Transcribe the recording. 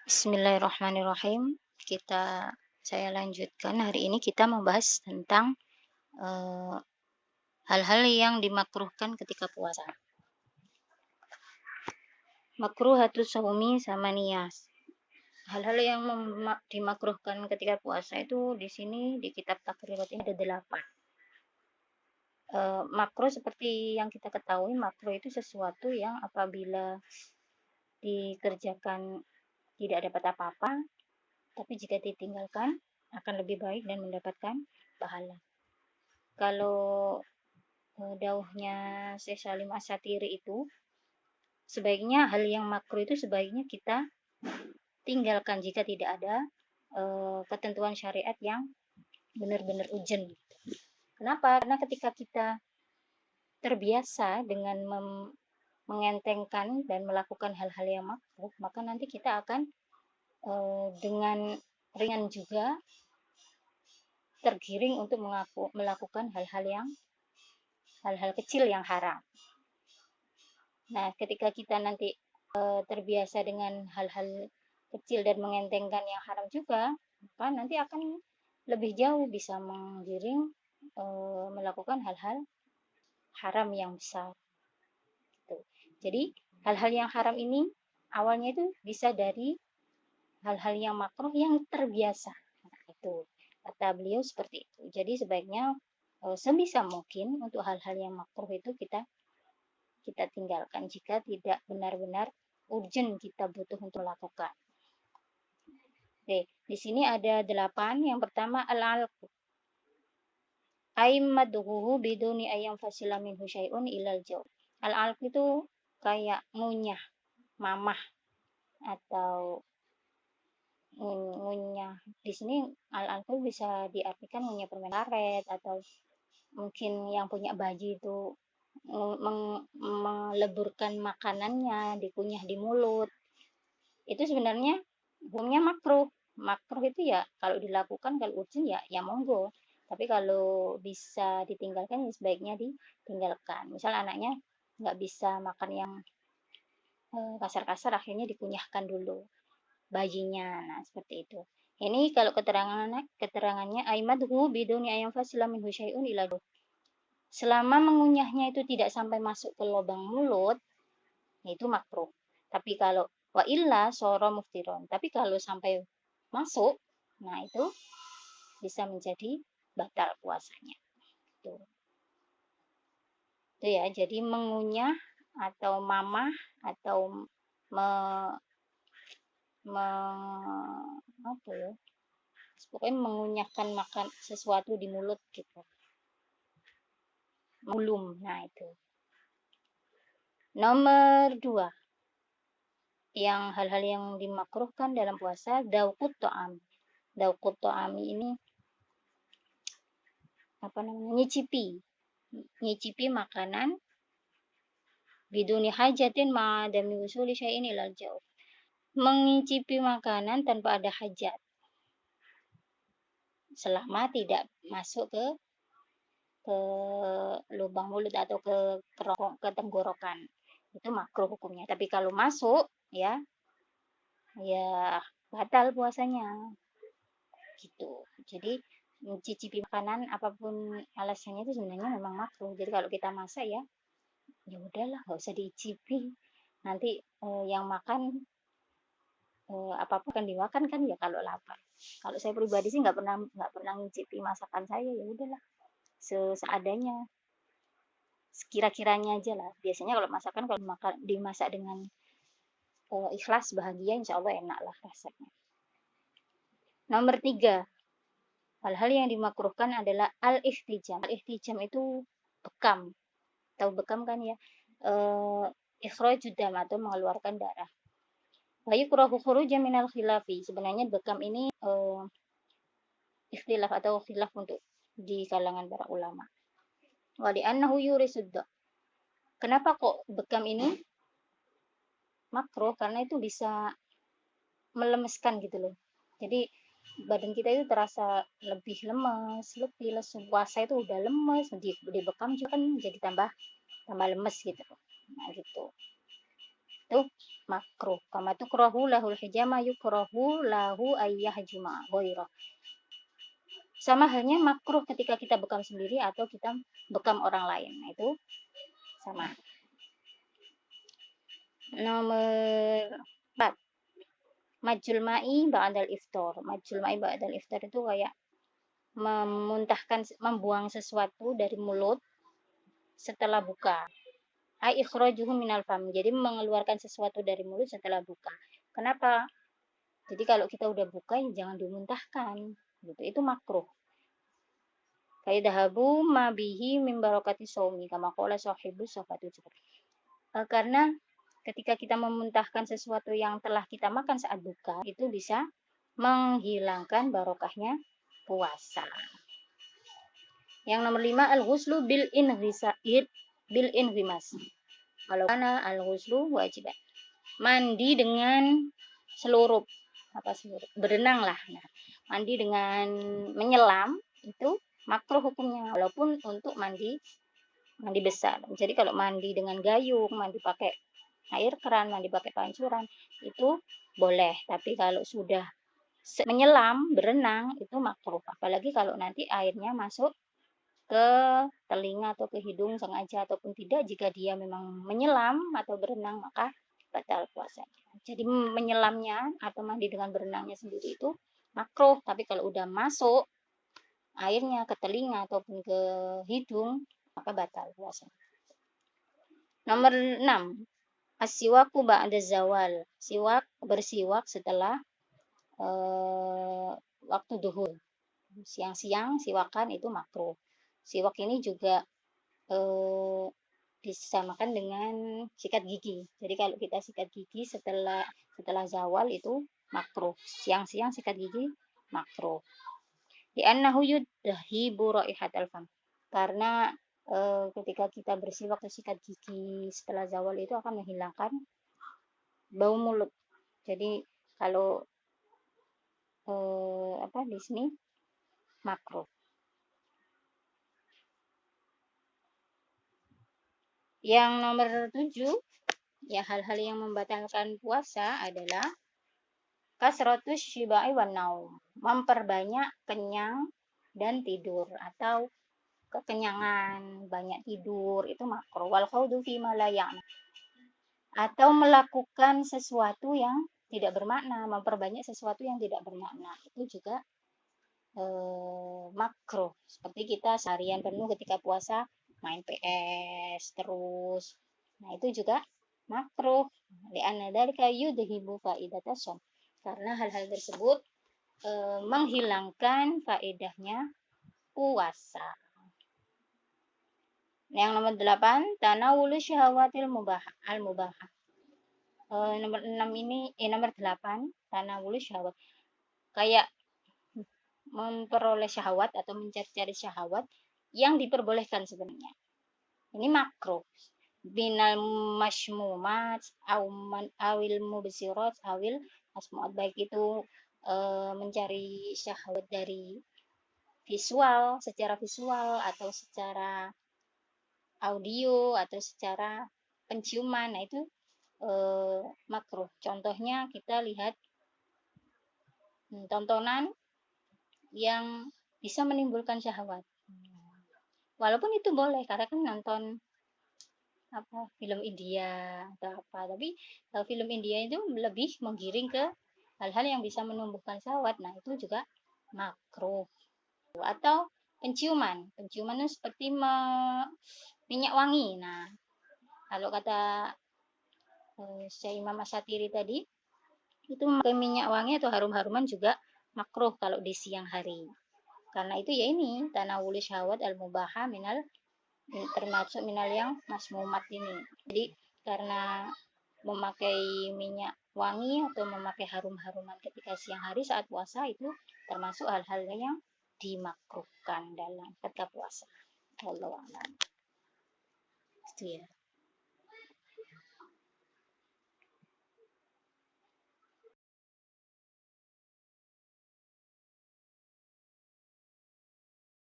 Bismillahirrahmanirrahim. Saya lanjutkan. Hari ini kita membahas tentang eee, hal-hal yang dimakruhkan ketika puasa. Makruhatus shaumi samaniyah. Hal-hal yang dimakruhkan ketika puasa itu di sini di kitab Takrirat ini ada 8. Makruh seperti yang kita ketahui, makruh itu sesuatu yang apabila dikerjakan tidak dapat apa-apa, tapi jika ditinggalkan akan lebih baik dan mendapatkan pahala. Kalau dauhnya Syekh Salim Asy-Syatiri itu, sebaiknya hal yang makruh itu sebaiknya kita tinggalkan jika tidak ada ketentuan syariat yang benar-benar urgent. Kenapa? Karena ketika kita terbiasa dengan mengentengkan dan melakukan hal-hal yang makruh, maka nanti kita akan dengan ringan juga tergiring untuk melakukan hal-hal kecil yang haram. Nah, ketika kita nanti terbiasa dengan hal-hal kecil dan mengentengkan yang haram juga, maka nanti akan lebih jauh bisa menggiring melakukan hal-hal haram yang besar. Gitu. Jadi, hal-hal yang haram ini awalnya itu bisa dari hal-hal yang makruh yang terbiasa. Nah, itu kata beliau seperti itu. Jadi sebaiknya sebisa mungkin untuk hal-hal yang makruh itu kita tinggalkan jika tidak benar-benar urgent kita butuh untuk melakukan. Oke, di sini ada 8. Yang pertama al-alqu. Aimadhuhu biduni ayam fasila minhu syai'un ilal jaw. Al-alqu itu kayak ngunyah, mamah atau ngunyah. Di sini al-alqu bisa diartikan ngunyah permen karet atau mungkin yang punya baji itu meleburkan makanannya, dikunyah di mulut. Itu sebenarnya hukumnya makruh. Makruh itu ya kalau dilakukan, kalau urgent ya monggo. Tapi kalau bisa ditinggalkan ya sebaiknya ditinggalkan. Misal anaknya nggak bisa makan yang kasar-kasar, akhirnya dikunyahkan dulu bajinya. Nah, seperti itu. Ini kalau keterangannya aimadhu biduni ayam fasila minhu syai'un ila selama mengunyahnya itu tidak sampai masuk ke lubang mulut, itu makruh. Tapi kalau wa illa soro muftiron. Tapi kalau sampai masuk, nah itu bisa menjadi batal puasanya. Itu ya, jadi mengunyah atau mamah atau apa ya? Pokoknya mengunyahkan makan sesuatu di mulut gitu. Mulum. Nah, itu. Nomor 2. Yang hal-hal yang dimakruhkan dalam puasa, dauqut ta'am. Dauqut ta'ami ini nyicipi makanan biduni hajatin ma'adami usuli syai'in ilal jauh. Mengicipi makanan tanpa ada hajat. Selama tidak masuk ke lubang mulut atau ke tenggorokan. Itu makruh hukumnya. Tapi kalau masuk ya batal puasanya. Gitu. Jadi mencicipi makanan apapun alasannya itu sebenarnya memang makruh. Jadi kalau kita masak ya udahlah, nggak usah diicipi. Nanti yang makan apapun kan dimakan kan ya kalau lapar. Kalau saya pribadi sih nggak pernah ngicipi masakan saya, ya udahlah seadanya, sekira-kiranya aja lah. Biasanya kalau masakan kalau dimasak dengan ikhlas, bahagia, insya Allah enak lah rasanya. Nomor 3, hal-hal yang dimakruhkan adalah al-ihtijam. Al-ihtijam itu bekam. Tahu bekam kan ya? Ikhrajud dam atau mengeluarkan darah. Wa yukrahu khurujan minal khilafi. Sebenarnya bekam ini ikhtilaf atau khilaf untuk di kalangan para ulama. Wa li'annahu yurisud. Kenapa kok bekam ini makruh? Karena itu bisa melemeskan gitu loh. Jadi badan kita itu terasa lebih lemes, lebih lesu. Puasa itu udah lemes, di bekam juga kan jadi tambah lemes gitu. Nah, gitu. itu makruh. Kama tukrahu lahul hijama yukrahu lahu ayyahjuma ghairah. Sama halnya makruh ketika kita bekam sendiri atau kita bekam orang lain. Nah, itu sama. Nomor 4. Majul ma'i ba'dal iftar. Majul ma'i ba'dal iftar itu kayak membuang sesuatu dari mulut setelah buka. Ai ikhrajuhu minal fam. Jadi mengeluarkan sesuatu dari mulut setelah buka. Kenapa? Jadi kalau kita udah buka ya jangan dimuntahkan. Gitu. Itu makruh. Kaidahabu ma bihi min barakati shaumi kama qala sahibu safatu. Karena ketika kita memuntahkan sesuatu yang telah kita makan saat buka, itu bisa menghilangkan barokahnya puasa. Yang nomor 5, al-ghuslu bil inghimas. Kalau karena al-ghuslu wajib. Mandi dengan seluruh berenang lah. Nah, mandi dengan menyelam itu makruh hukumnya, walaupun untuk mandi besar. Jadi kalau mandi dengan gayung, mandi pakai air keran, mandi pakai pancuran itu boleh. Tapi kalau sudah menyelam, berenang itu makruh. Apalagi kalau nanti airnya masuk ke telinga atau ke hidung sengaja ataupun tidak, jika dia memang menyelam atau berenang maka batal puasanya. Jadi menyelamnya atau mandi dengan berenangnya sendiri itu makruh, tapi kalau udah masuk airnya ke telinga ataupun ke hidung maka batal puasanya. Nomor 6, as-siwaku ba'da zawal. Bersiwak setelah waktu duhur. Siang-siang siwakan itu makruh. Siwak ini juga disamakan dengan sikat gigi. Jadi kalau kita sikat gigi setelah zawal itu makruh. Siang-siang sikat gigi makruh. Li'annahu yudhibu raihatal fam. Karena ketika kita bersiwak atau sikat gigi setelah zawal itu akan menghilangkan bau mulut. Jadi kalau di sini makruh. Yang nomor 7, ya hal-hal yang membatalkan puasa adalah kasratus syiba'i wan naum. Memperbanyak kenyang dan tidur atau kekenyangan, banyak tidur itu makruh. Wal khawdu fi ma la ya'ni. Atau melakukan sesuatu yang tidak bermakna, memperbanyak sesuatu yang tidak bermakna. Itu juga makruh. Seperti kita seharian penuh ketika puasa main PS terus. Nah, itu juga makruh. Li'anna dzalika yudhibu faidata shaum. Karena hal-hal tersebut menghilangkan faedahnya puasa. Yang nomor 8, tanawulu syahwatil al-mubahah. Nomor 8, tanawulu syahwat. Kayak memperoleh syahwat atau mencari-cari syahwat yang diperbolehkan sebenarnya. Ini makruh. Binal mashmumat awil mubsirat awil asmuat, baik itu mencari syahwat dari visual, secara visual atau secara audio atau secara penciuman. Nah, itu makruh. Contohnya kita lihat tontonan yang bisa menimbulkan syahwat. Walaupun itu boleh karena kan nonton film India atau apa, tapi film India itu lebih menggiring ke hal-hal yang bisa menumbuhkan syahwat. Nah, itu juga makruh. Atau penciuman itu seperti minyak wangi. Nah, kalau kata Syekh Imam Asyatiri tadi, itu memakai minyak wangi atau harum-haruman juga makruh kalau di siang hari. Karena itu ya ini tanawuli syahwat al-mubaha termasuk minal yang masmumat ini. Jadi karena memakai minyak wangi atau memakai harum-haruman ketika siang hari saat puasa itu termasuk hal-hal yang dimakruhkan dalam ketika puasa. Wallahu a'lam. Itu ya.